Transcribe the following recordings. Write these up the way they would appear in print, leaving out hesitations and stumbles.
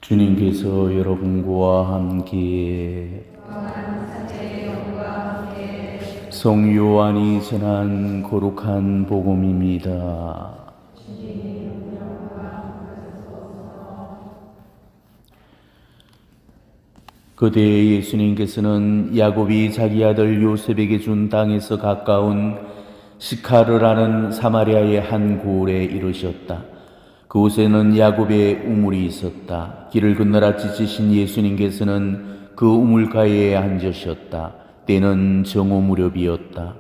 주님께서 여러분과 함께 성 요한이 전한 거룩한 복음입니다. 그때 예수님께서는 야곱이 자기 아들 요셉에게 준 땅에서 가까운 시카르라는 사마리아의 한 고을에 이르셨다. 그곳에는 야곱의 우물이 있었다. 길을 건너라 지치신 예수님께서는 그 우물가에 앉으셨다. 때는 정오 무렵이었다.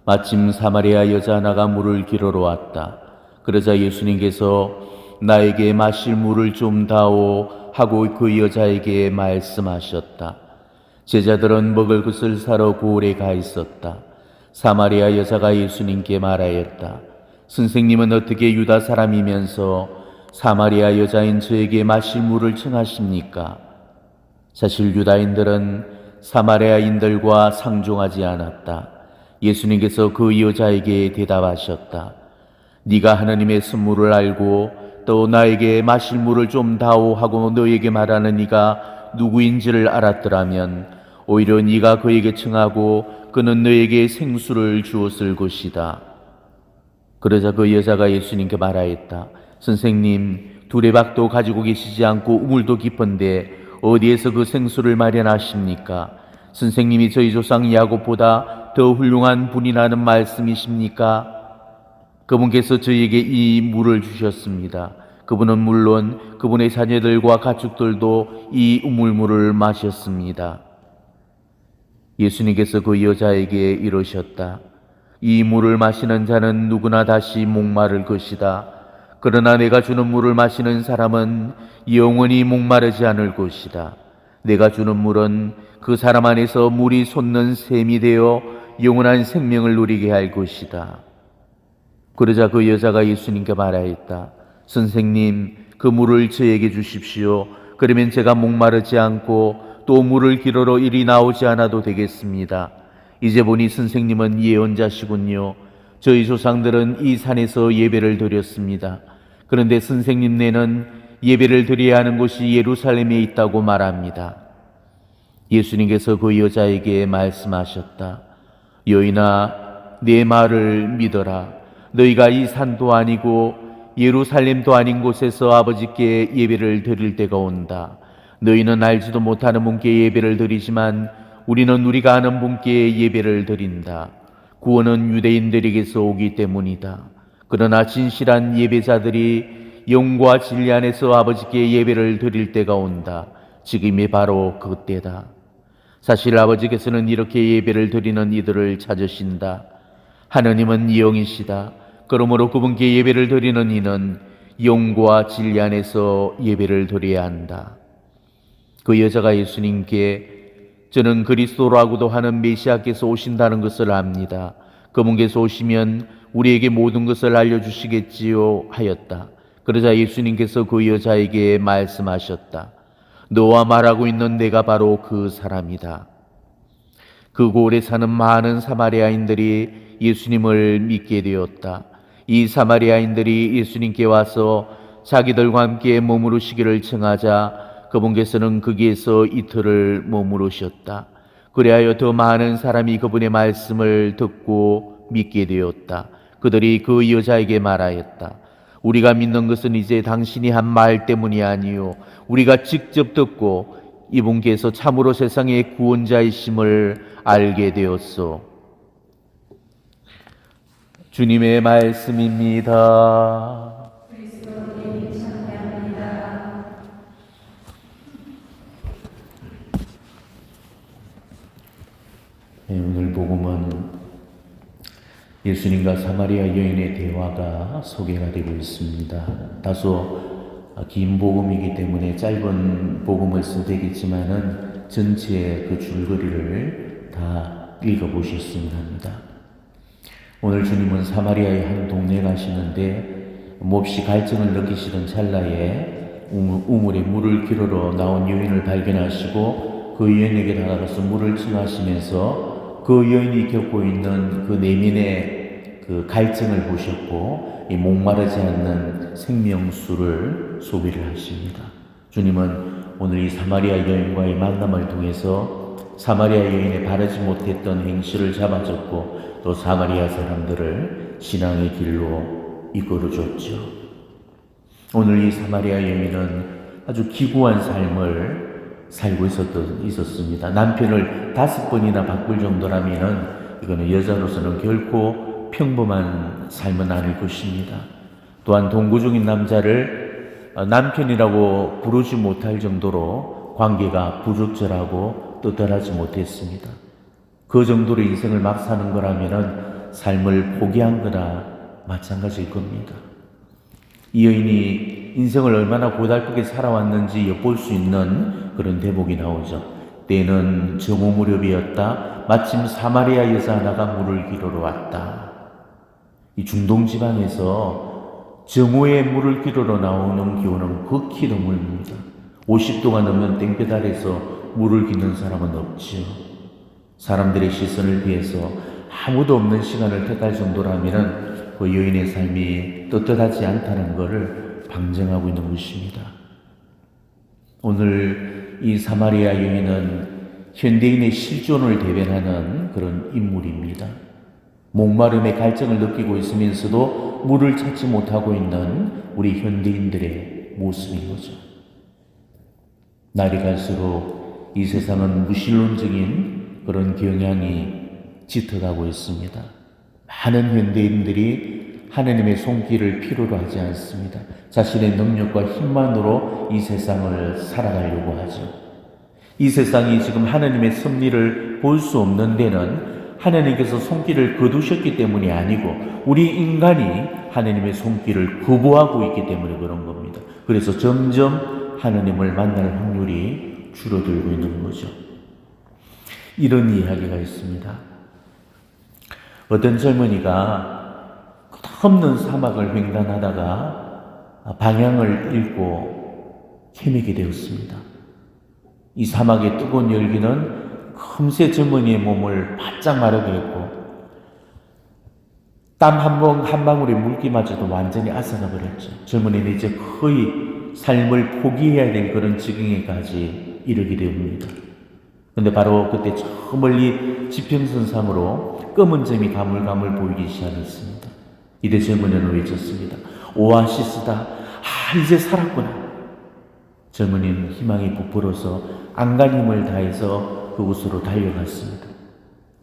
마침 사마리아 여자 하나가 물을 길어러 왔다. 그러자 예수님께서 나에게 마실 물을 좀 다오 하고 그 여자에게 말씀하셨다. 제자들은 먹을 것을 사러 고을에 가 있었다. 사마리아 여자가 예수님께 말하였다. 선생님은 어떻게 유다 사람이면서 사마리아 여자인 저에게 마실 물을 청하십니까? 사실 유다인들은 사마리아인들과 상종하지 않았다. 예수님께서 그 여자에게 대답하셨다. 네가 하나님의 선물을 알고 또 나에게 마실 물을 좀 다오 하고 너에게 말하는 이가 누구인지를 알았더라면 오히려 네가 그에게 청하고 그는 너에게 생수를 주었을 것이다. 그러자 그 여자가 예수님께 말하였다. 선생님, 두레박도 가지고 계시지 않고 우물도 깊은데 어디에서 그 생수를 마련하십니까? 선생님이 저희 조상 야곱보다 더 훌륭한 분이라는 말씀이십니까? 그분께서 저희에게 이 물을 주셨습니다. 그분은 물론 그분의 자녀들과 가축들도 이 우물물을 마셨습니다. 예수님께서 그 여자에게 이르셨다. 이 물을 마시는 자는 누구나 다시 목마를 것이다. 그러나 내가 주는 물을 마시는 사람은 영원히 목마르지 않을 것이다. 내가 주는 물은 그 사람 안에서 물이 솟는 샘이 되어 영원한 생명을 누리게 할 것이다. 그러자 그 여자가 예수님께 말하였다. 선생님, 그 물을 저에게 주십시오. 그러면 제가 목마르지 않고 또 물을 길어러 이리 나오지 않아도 되겠습니다. 이제 보니 선생님은 예언자시군요. 저희 조상들은 이 산에서 예배를 드렸습니다. 그런데 선생님네는 예배를 드려야 하는 곳이 예루살렘에 있다고 말합니다. 예수님께서 그 여자에게 말씀하셨다. 여인아, 내 말을 믿어라. 너희가 이 산도 아니고 예루살렘도 아닌 곳에서 아버지께 예배를 드릴 때가 온다. 너희는 알지도 못하는 분께 예배를 드리지만 우리는 우리가 아는 분께 예배를 드린다. 구원은 유대인들에게서 오기 때문이다. 그러나 진실한 예배자들이 영과 진리 안에서 아버지께 예배를 드릴 때가 온다. 지금이 바로 그때다. 사실 아버지께서는 이렇게 예배를 드리는 이들을 찾으신다. 하느님은 영이시다. 그러므로 그분께 예배를 드리는 이는 영과 진리 안에서 예배를 드려야 한다. 그 여자가 예수님께 저는 그리스도라고도 하는 메시아께서 오신다는 것을 압니다. 그분께서 오시면 우리에게 모든 것을 알려주시겠지요 하였다. 그러자 예수님께서 그 여자에게 말씀하셨다. 너와 말하고 있는 내가 바로 그 사람이다. 그 고을에 사는 많은 사마리아인들이 예수님을 믿게 되었다. 이 사마리아인들이 예수님께 와서 자기들과 함께 머무르시기를 청하자 그분께서는 거기에서 이틀을 머무르셨다. 그리하여 더 많은 사람이 그분의 말씀을 듣고 믿게 되었다. 그들이 그 여자에게 말하였다. 우리가 믿는 것은 이제 당신이 한 말 때문이 아니요 우리가 직접 듣고 이분께서 참으로 세상의 구원자이심을 알게 되었소. 주님의 말씀입니다. 오늘 복음은 예수님과 사마리아 여인의 대화가 소개가 되고 있습니다. 다소 긴 복음이기 때문에 짧은 복음을 써도 되겠지만은 전체의 그 줄거리를 다 읽어보셨으면 합니다. 오늘 주님은 사마리아의 한 동네에 가시는데 몹시 갈증을 느끼시던 찰나에 우물에 물을 길어러 나온 여인을 발견하시고 그 여인에게 다가가서 물을 청하시면서 그 여인이 겪고 있는 그 내면의 그 갈증을 보셨고 이 목마르지 않는 생명수를 소비를 하십니다. 주님은 오늘 이 사마리아 여인과의 만남을 통해서 사마리아 여인의 바르지 못했던 행실을 잡아줬고 또 사마리아 사람들을 신앙의 길로 이끌어줬죠. 오늘 이 사마리아 여인은 아주 기구한 삶을 살고 있었습니다. 남편을 5번이나 바꿀 정도라면은 이거는 여자로서는 결코 평범한 삶은 아닐 것입니다. 또한 동거 중인 남자를 남편이라고 부르지 못할 정도로 관계가 부적절하고 떳떳하지 못했습니다. 그 정도로 인생을 막 사는 거라면은 삶을 포기한 거나 마찬가지일 겁니다. 이 여인이 인생을 얼마나 고달프게 살아왔는지 엿볼 수 있는 그런 대목이 나오죠. 때는 정오 무렵이었다. 마침 사마리아 여자 하나가 물을 기르러 왔다. 이 중동 지방에서 정오에 물을 기르러 나오는 기온은 극히 드뭅니다. 50도가 넘는 땡볕 아래서 물을 기는 사람은 없지요. 사람들의 시선을 피해서 아무도 없는 시간을 택할 정도라면 그 여인의 삶이 떳떳하지 않다는 것을 방증하고 있는 것입니다. 오늘 이 사마리아 여인은 현대인의 실존을 대변하는 그런 인물입니다. 목마름의 갈증을 느끼고 있으면서도 물을 찾지 못하고 있는 우리 현대인들의 모습인 거죠. 날이 갈수록 이 세상은 무신론적인 그런 경향이 짙어가고 있습니다. 많은 현대인들이 하나님의 손길을 필요로 하지 않습니다. 자신의 능력과 힘만으로 이 세상을 살아가려고 하죠. 이 세상이 지금 하나님의 섭리를 볼 수 없는 데는 하나님께서 손길을 거두셨기 때문이 아니고 우리 인간이 하나님의 손길을 거부하고 있기 때문에 그런 겁니다. 그래서 점점 하나님을 만날 확률이 줄어들고 있는 거죠. 이런 이야기가 있습니다. 어떤 젊은이가 끝없는 사막을 횡단하다가 방향을 잃고 헤매게 되었습니다. 이 사막의 뜨거운 열기는 금세 젊은이의 몸을 바짝 마르게 했고 땀 한 방울의 물기마저도 완전히 앗아가 버렸죠. 젊은이는 이제 거의 삶을 포기해야 될 그런 지경에까지 이르게 됩니다. 근데 바로 그때 저 멀리 지평선상으로 검은 점이 가물가물 보이기 시작했습니다. 이때 젊은이는 외쳤습니다. 오아시스다. 이제 살았구나. 젊은이는 희망이 부풀어서 안간힘을 다해서 그곳으로 달려갔습니다.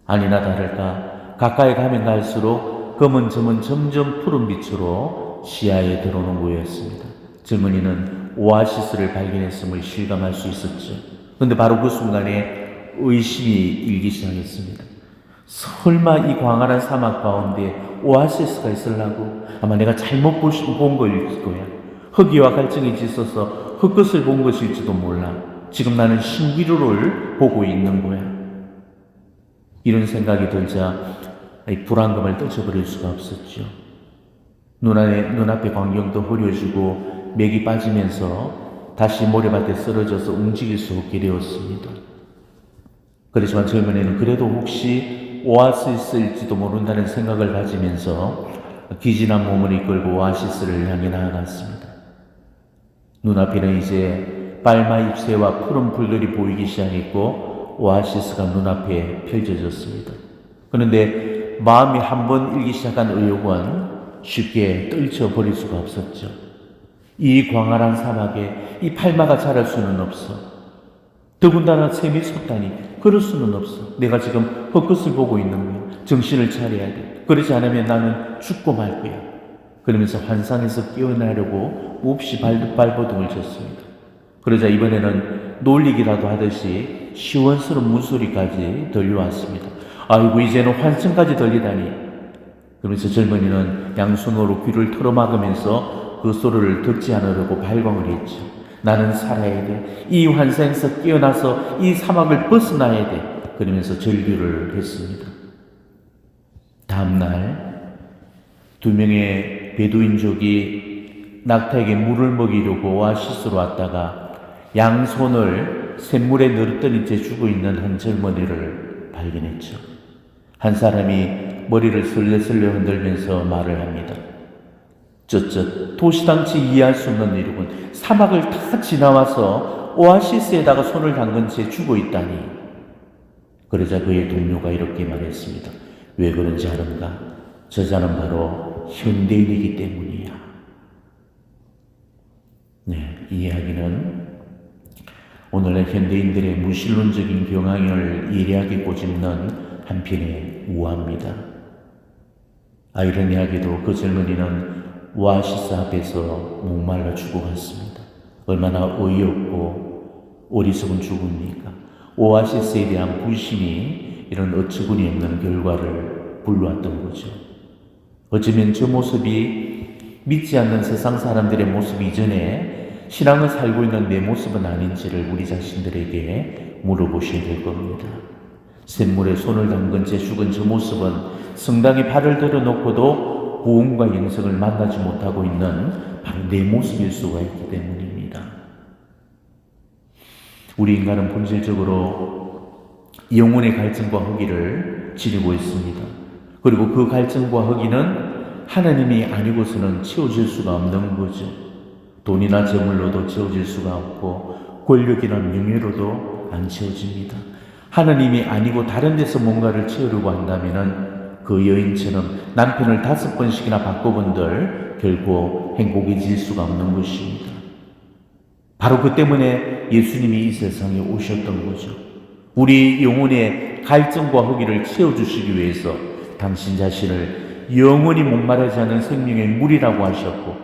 아니나 다를까 가까이 가면 갈수록 검은 점은 점점 푸른 빛으로 시야에 들어오는 거였습니다. 젊은이는 오아시스를 발견했음을 실감할 수 있었죠. 그런데 바로 그 순간에 의심이 일기 시작했습니다. 설마 이 광활한 사막 가운데 오아시스가 있으려고? 아마 내가 잘못 본 거일 거야. 흙이와 갈증이 짙어서 흙끝을 본 것일지도 몰라. 지금 나는 신기루를 보고 있는 거야. 이런 생각이 들자 불안감을 떨쳐버릴 수가 없었죠. 눈앞의 광경도 흐려지고 맥이 빠지면서 다시 모래밭에 쓰러져서 움직일 수 없게 되었습니다. 그렇지만 젊은이는 그래도 혹시 오아시스일지도 모른다는 생각을 가지면서 기진한 몸을 이끌고 오아시스를 향해 나아갔습니다. 눈앞에는 이제 빨마 잎새와 푸른 풀들이 보이기 시작했고 오아시스가 눈앞에 펼쳐졌습니다. 그런데 마음이 한번 일기 시작한 의욕은 쉽게 떨쳐버릴 수가 없었죠. 이 광활한 사막에 이 팔마가 자랄 수는 없어. 더군다나 샘이 솟다니 그럴 수는 없어. 내가 지금 흙끝을 보고 있는 거야. 정신을 차려야 돼. 그러지 않으면 나는 죽고 말 거야. 그러면서 환상에서 깨어나려고 몹시 발버둥을 쳤습니다. 그러자 이번에는 놀리기라도 하듯이 시원스러운 문소리까지 들려왔습니다. 아이고 이제는 환청까지 들리다니. 그러면서 젊은이는 양손으로 귀를 틀어막으면서 그 소리를 듣지 않으려고 발광을 했죠. 나는 살아야 돼. 이 환상에서 깨어나서 이 사막을 벗어나야 돼. 그러면서 절규를 했습니다. 다음날 2명의 베두인족이 낙타에게 물을 먹이려고 오아시스로 왔다가 양손을 샘물에 늘었더니 채 죽어있는 한 젊은이를 발견했죠. 한 사람이 머리를 슬레슬레 흔들면서 말을 합니다. 쩌쩌 도시당치 이해할 수 없는 이력은 사막을 다 지나와서 오아시스에다가 손을 담근 채 죽어 있다니. 그러자 그의 동료가 이렇게 말했습니다. 왜 그런지 아는가? 저자는 바로 현대인이기 때문이야. 네, 이 이야기는 오늘의 현대인들의 무신론적인 경향을 예리하게 꼬집는 한편의 우화입니다. 아이러니하게도 그 젊은이는 오아시스 앞에서 목말라 죽어갔습니다. 얼마나 어이없고 어리석은 죽음입니까? 오아시스에 대한 불신이 이런 어처구니 없는 결과를 불러왔던 거죠. 어쩌면 저 모습이 믿지 않는 세상 사람들의 모습 이전에 신앙을 살고 있는 내 모습은 아닌지를 우리 자신들에게 물어보셔야 될 겁니다. 샘물에 손을 담근 채 죽은 저 모습은 성당에 발을 들어놓고도 구원과 영생을 만나지 못하고 있는 바로 내 모습일 수가 있기 때문입니다. 우리 인간은 본질적으로 영혼의 갈증과 허기를 지니고 있습니다. 그리고 그 갈증과 허기는 하나님이 아니고서는 채워질 수가 없는 거죠. 돈이나 재물로도 채워질 수가 없고 권력이나 명예로도 안 채워집니다. 하나님이 아니고 다른 데서 뭔가를 채우려고 한다면은 그 여인처럼 남편을 5번씩이나 바꿔본들 결코 행복해질 수가 없는 것입니다. 바로 그 때문에 예수님이 이 세상에 오셨던 거죠. 우리 영혼의 갈증과 허기를 채워주시기 위해서 당신 자신을 영원히 목마르지 않는 생명의 물이라고 하셨고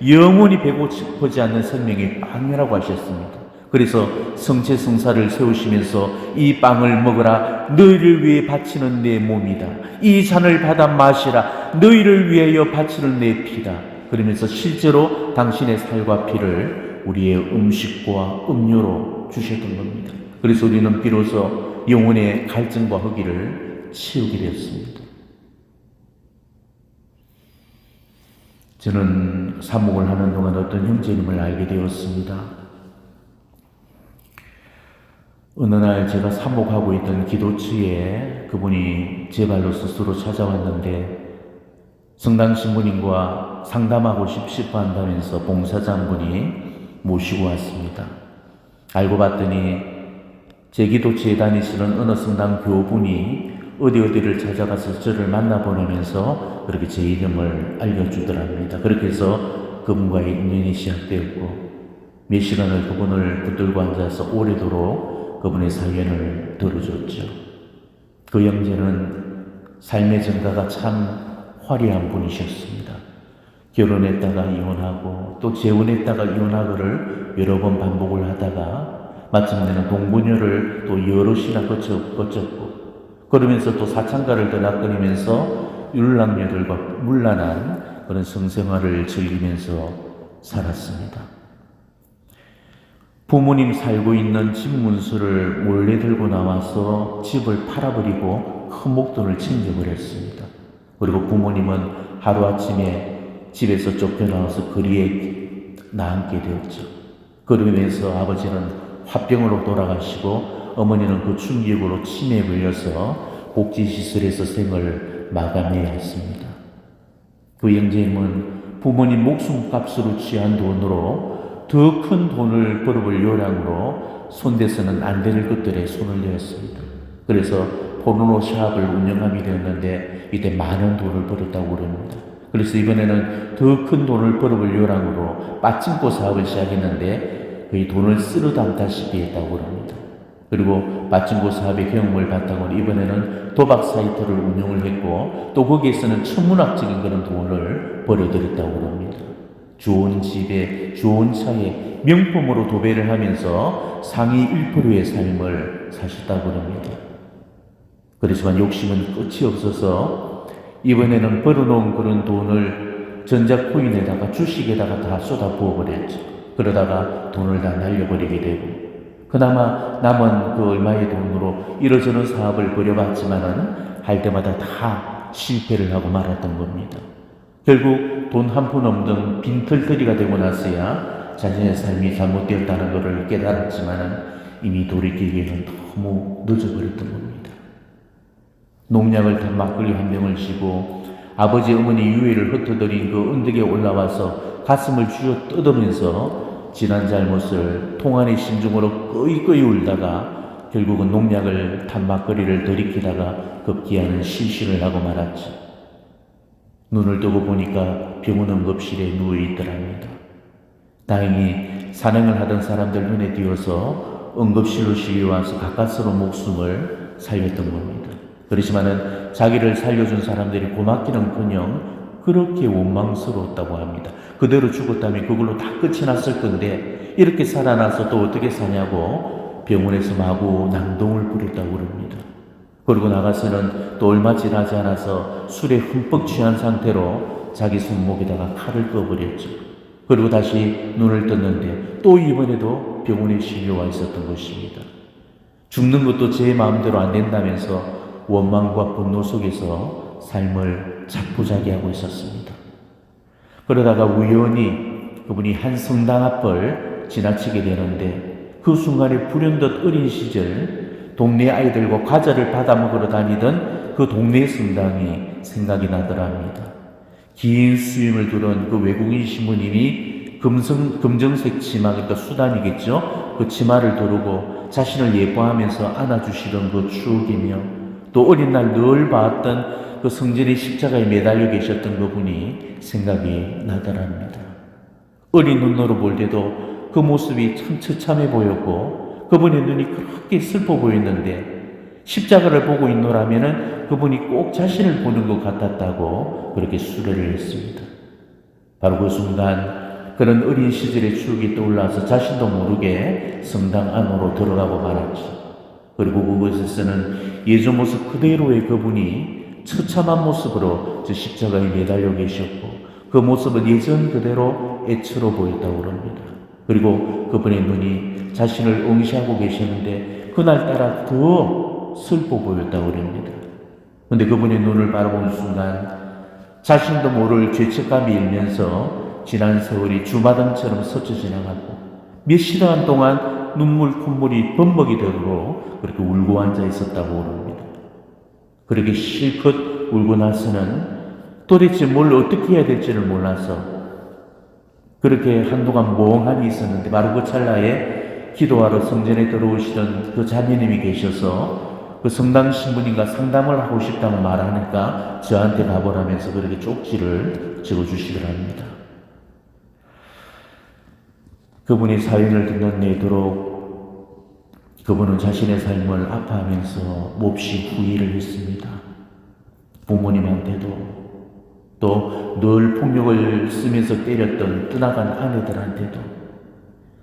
영원히 배고프지 않는 생명의 빵이라고 하셨습니다. 그래서 성체성사를 세우시면서 이 빵을 먹으라 너희를 위해 바치는 내 몸이다. 이 잔을 받아 마시라 너희를 위하여 바치는 내 피다. 그러면서 실제로 당신의 살과 피를 우리의 음식과 음료로 주셨던 겁니다. 그래서 우리는 비로소 영혼의 갈증과 허기를 채우게 되었습니다. 저는 사목을 하는 동안 어떤 형제님을 알게 되었습니다. 어느 날 제가 사목하고 있던 기도처에 그분이 제 발로 스스로 찾아왔는데 성당 신부님과 상담하고 싶어 한다면서 봉사장분이 모시고 왔습니다. 알고 봤더니 제 기도처에 다니시는 어느 성당 교부분이 어디를 찾아가서 저를 만나보내면서 그렇게 제 이름을 알려주더랍니다. 그렇게 해서 그분과의 인연이 시작되었고 몇 시간을 그분을 붙들고 앉아서 오래도록 그분의 사연을 들어줬죠. 그 형제는 삶의 전가가 참 화려한 분이셨습니다. 결혼했다가 이혼하고 또 재혼했다가 이혼하고를 여러 번 반복을 하다가 마침내는 동부녀를 또 여럿이나 거쳤고 그러면서 또 사창가를 드나거리면서 율랑녀들과 문란한 그런 성생활을 즐기면서 살았습니다. 부모님 살고 있는 집 문서를 몰래 들고 나와서 집을 팔아버리고 큰 목돈을 챙겨버렸습니다. 그리고 부모님은 하루아침에 집에서 쫓겨나와서 거리에 나앉게 되었죠. 그러면서 아버지는 화병으로 돌아가시고 어머니는 그 충격으로 치매에 걸려서 복지시설에서 생을 마감해야 했습니다. 그 형제님은 부모님 목숨값으로 취한 돈으로 더 큰 돈을 벌어볼 요량으로 손대서는 안 될 것들에 손을 내었습니다. 그래서 포르노 샵을 운영하게 되었는데 이때 많은 돈을 벌었다고 그럽니다. 그래서 이번에는 더 큰 돈을 벌어볼 요량으로 빠찡코 사업을 시작했는데 거의 돈을 쓸어 담다시피 했다고 그럽니다. 그리고 빠찡코 사업의 경험을 바탕으로 이번에는 도박 사이트를 운영을 했고 또 거기에서는 천문학적인 그런 돈을 벌어들였다고 그럽니다. 좋은 집에 좋은 차에 명품으로 도배를 하면서 상위 1%의 삶을 사셨다고 합니다. 그렇지만 욕심은 끝이 없어서 이번에는 벌어놓은 그런 돈을 전자코인에다가 주식에다가 다 쏟아부어버렸죠. 그러다가 돈을 다 날려버리게 되고 그나마 남은 그 얼마의 돈으로 이러저런 사업을 벌여봤지만은 할 때마다 다 실패를 하고 말았던 겁니다. 결국 돈 한 푼 없는 빈털터리가 되고 나서야 자신의 삶이 잘못되었다는 것을 깨달았지만 이미 돌이키기에는 너무 늦어버렸던 겁니다. 농약을 탄 막걸리 한 병을 쥐고 아버지 어머니 유해를 흩어뜨린 그 언덕에 올라와서 가슴을 쥐어 뜯으면서 지난 잘못을 통안의 심중으로 끄이끄이 울다가 결국은 농약을 탄 막걸리를 들이키다가 급기야는 실신을 하고 말았지. 눈을 뜨고 보니까 병원 응급실에 누워있더랍니다. 다행히 산행을 하던 사람들 눈에 띄어서 응급실로 실려와서 가까스로 목숨을 살렸던 겁니다. 그렇지만은 자기를 살려준 사람들이 고맙기는커녕 그렇게 원망스러웠다고 합니다. 그대로 죽었다면 그걸로 다 끝이 났을 건데 이렇게 살아나서 또 어떻게 사냐고 병원에서 마구 낭동을 부렸다고 그럽니다. 그러고 나가서는 또 얼마 지나지 않아서 술에 흠뻑 취한 상태로 자기 손목에다가 칼을 꺼버렸죠. 그리고 다시 눈을 떴는데 또 이번에도 병원에 실려와 있었던 것입니다. 죽는 것도 제 마음대로 안 된다면서 원망과 분노 속에서 삶을 자포자기하고 있었습니다. 그러다가 우연히 그분이 한 성당 앞을 지나치게 되는데 그 순간에 불현듯 어린 시절 동네 아이들과 과자를 받아 먹으러 다니던 그 동네 성당이 생각이 나더랍니다. 긴 수염을 두른 그 외국인 신부님이 검정색 치마, 그러니까 수단이겠죠? 그 치마를 두르고 자신을 예뻐하면서 안아주시던 그 추억이며 또 어린 날 늘 봤던 그 성전의 십자가에 매달려 계셨던 그분이 생각이 나더랍니다. 어린 눈으로 볼 때도 그 모습이 참 처참해 보였고 그분의 눈이 그렇게 슬퍼 보였는데 십자가를 보고 있노라면은 그분이 꼭 자신을 보는 것 같았다고 그렇게 수레를 했습니다. 바로 그 순간 그런 어린 시절의 추억이 떠올라서 자신도 모르게 성당 안으로 들어가고 말았죠. 그리고 그곳에서는 예전 모습 그대로의 그분이 처참한 모습으로 저 십자가에 매달려 계셨고 그 모습은 예전 그대로 애처로 보였다고 합니다. 그리고 그분의 눈이 자신을 응시하고 계시는데 그날따라 더 슬퍼 보였다고 합니다. 그런데 그분의 눈을 바라보는 순간 자신도 모를 죄책감이 일면서 지난 세월이 주마등처럼 스쳐 지나가고 몇 시간 동안 눈물 콧물이 범벅이 되도록 그렇게 울고 앉아 있었다고 합니다. 그렇게 실컷 울고 나서는 도대체 뭘 어떻게 해야 될지를 몰라서 그렇게 한동안 멍하니 있었는데 바로 그 찰나에 기도하러 성전에 들어오시던 그 자매님이 계셔서 그 성당 신부님과 상담을 하고 싶다고 말하니까 저한테 가보라면서 그렇게 쪽지를 적어주시더랍니다. 그분이 사연을 듣는 내도록 그분은 자신의 삶을 아파하면서 몹시 후회를 했습니다. 부모님한테도 또 늘 폭력을 쓰면서 때렸던 떠나간 아내들한테도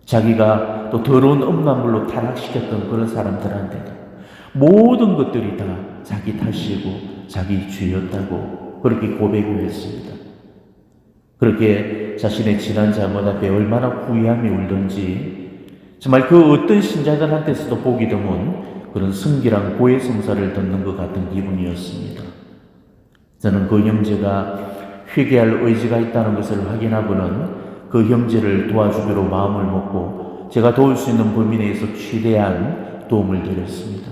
자기가 또 더러운 음란물로 타락시켰던 그런 사람들한테도 모든 것들이 다 자기 탓이고 자기 죄였다고 그렇게 고백을 했습니다. 그렇게 자신의 지난 잘못 앞에 얼마나 후회함이 울던지 정말 그 어떤 신자들한테서도 보기 드문 그런 성기랑 고해 성사를 듣는 것 같은 기분이었습니다. 저는 그 형제가 회개할 의지가 있다는 것을 확인하고는 그 형제를 도와주기로 마음을 먹고 제가 도울 수 있는 범위 내에서 최대한 도움을 드렸습니다.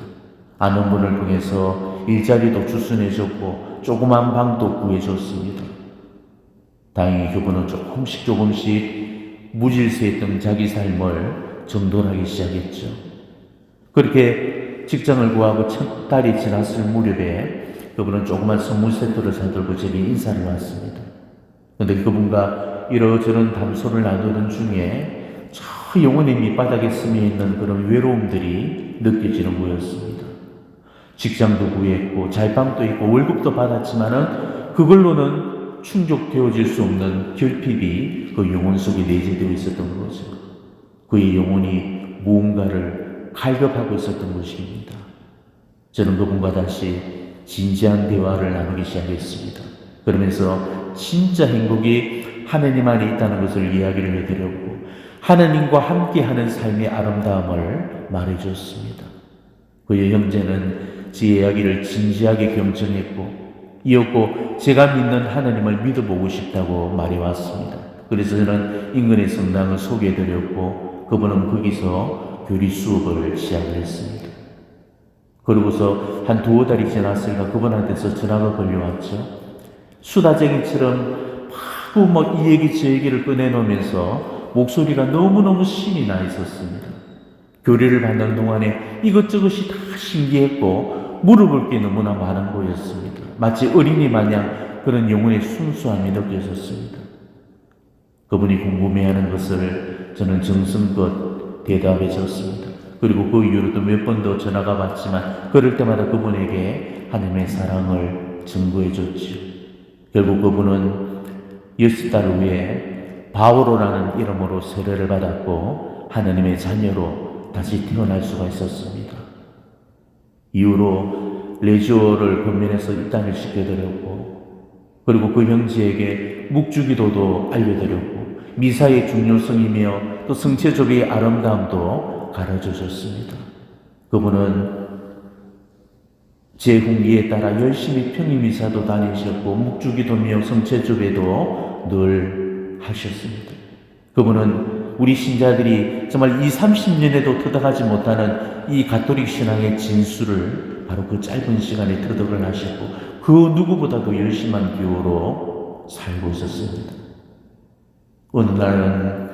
아는 분을 통해서 일자리도 주선해줬고 조그만 방도 구해줬습니다. 다행히 그분은 조금씩 무질서했던 자기 삶을 정돈하기 시작했죠. 그렇게 직장을 구하고 첫 달이 지났을 무렵에 그분은 조그만 선물 세트를 사들고 제게 인사를 왔습니다. 그런데 그분과 이러저런 담소를 나누던 중에 저 영혼의 밑바닥에 스며 있는 그런 외로움들이 느껴지는 거였습니다. 직장도 구했고 잘방도 있고 월급도 받았지만은 그걸로는 충족되어질 수 없는 결핍이 그 영혼 속에 내재되어 있었던 거죠. 그의 영혼이 무언가를 갈급하고 있었던 것입니다. 저는 그분과 다시 진지한 대화를 나누기 시작했습니다. 그러면서 진짜 행복이 하나님 안에 있다는 것을 이야기를 해드렸고 하나님과 함께하는 삶의 아름다움을 말해줬습니다. 그의 형제는 제 이야기를 진지하게 경청했고 이었고 제가 믿는 하나님을 믿어보고 싶다고 말해왔습니다. 그래서 저는 인근의 성당을 소개해드렸고 그분은 거기서 교리 수업을 시작을 했습니다. 그러고서 한 두어 달이 지났으니까 그분한테서 전화가 걸려왔죠. 수다쟁이처럼 마구 이 얘기 저 얘기를 꺼내놓으면서 목소리가 너무너무 신이 나 있었습니다. 교리를 받는 동안에 이것저것이 다 신기했고 물어볼 게 너무나 많은 거였습니다. 마치 어린이 마냥 그런 영혼의 순수함이 느껴졌습니다. 그분이 궁금해하는 것을 저는 정성껏 대답해 줬습니다. 그리고 그 이후로도 몇 번 더 전화가 왔지만 그럴 때마다 그분에게 하나님의 사랑을 증거해 줬지요. 결국 그분은 6달 후에 바오로라는 이름으로 세례를 받았고 하나님의 자녀로 다시 태어날 수가 있었습니다. 이후로 레지오를 권면해서 입단을 시켜드렸고 그리고 그 형제에게 묵주기도도 알려드렸고 미사의 중요성이며 또 성체조비의 아름다움도 가르쳐줬습니다. 그분은 제 훈기에 따라 열심히 평일미사도 다니셨고 묵주기도며 성체조배도 늘 하셨습니다. 그분은 우리 신자들이 정말 30년에도 터득하지 못하는 이 가톨릭 신앙의 진수를 바로 그 짧은 시간에 터득을 하셨고 그 누구보다도 열심한 교우로 살고 있었습니다. 어느 날은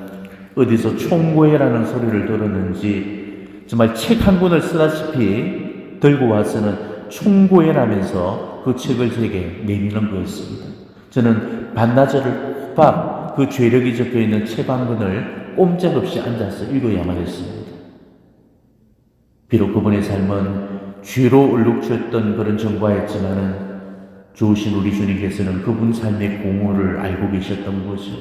어디서 총고회라는 소리를 들었는지 정말 책 한 권을 쓰다시피 들고 와서는 총고회라면서 그 책을 제게 내미는 거였습니다. 저는 반나절을 꼬박 그 죄력이 적혀있는 책 한 권을 꼼짝없이 앉아서 읽어야만 했습니다. 비록 그분의 삶은 죄로 얼룩졌던 그런 전과였지만은 좋으신 우리 주님께서는 그분 삶의 공허를 알고 계셨던 거죠.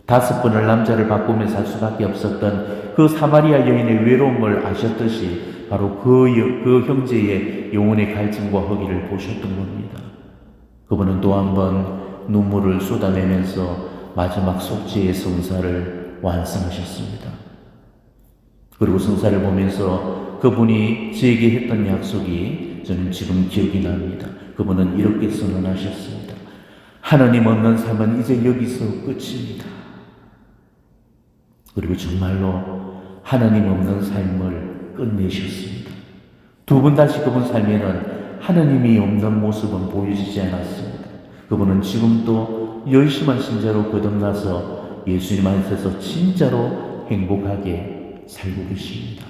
5번을 남자를 바꾸며 살 수밖에 없었던 그 사마리아 여인의 외로움을 아셨듯이 바로 그 형제의 영혼의 갈증과 허기를 보셨던 겁니다. 그분은 또 한 번 눈물을 쏟아내면서 마지막 속죄의 성사를 완성하셨습니다. 그리고 성사를 보면서 그분이 저에게 했던 약속이 저는 지금 기억이 납니다. 그분은 이렇게 선언하셨습니다. 하나님 없는 삶은 이제 여기서 끝입니다. 그리고 정말로 하나님 없는 삶을 끝내셨습니다. 2번 다시 그분 삶에는 하나님이 없는 모습은 보여지지 않았습니다. 그분은 지금도 열심한 신자로 거듭나서 예수님 안에서 진짜로 행복하게 살고 계십니다.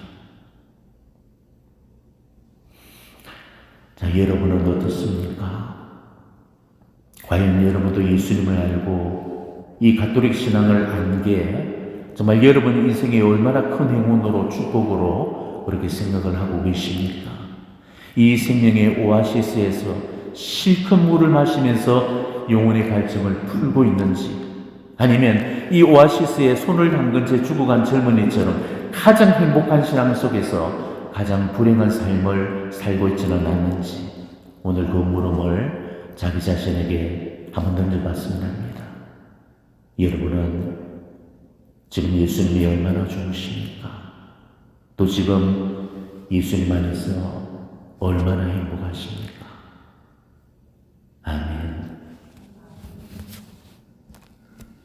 자, 여러분은 어떻습니까? 과연 여러분도 예수님을 알고 이 가톨릭 신앙을 안 게 정말 여러분 인생에 얼마나 큰 행운으로 축복으로 그렇게 생각을 하고 계십니까? 이 생명의 오아시스에서 실컷 물을 마시면서 영혼의 갈증을 풀고 있는지 아니면 이 오아시스에 손을 담근 채 죽어간 젊은이처럼 가장 행복한 신앙 속에서 가장 불행한 삶을 살고 있지는 않는지 오늘 그 물음을 자기 자신에게 한번 던져봤으면 합니다. 여러분은 지금 예수님이 얼마나 좋으십니까? 또 지금 예수님 안에서 얼마나 행복하십니까?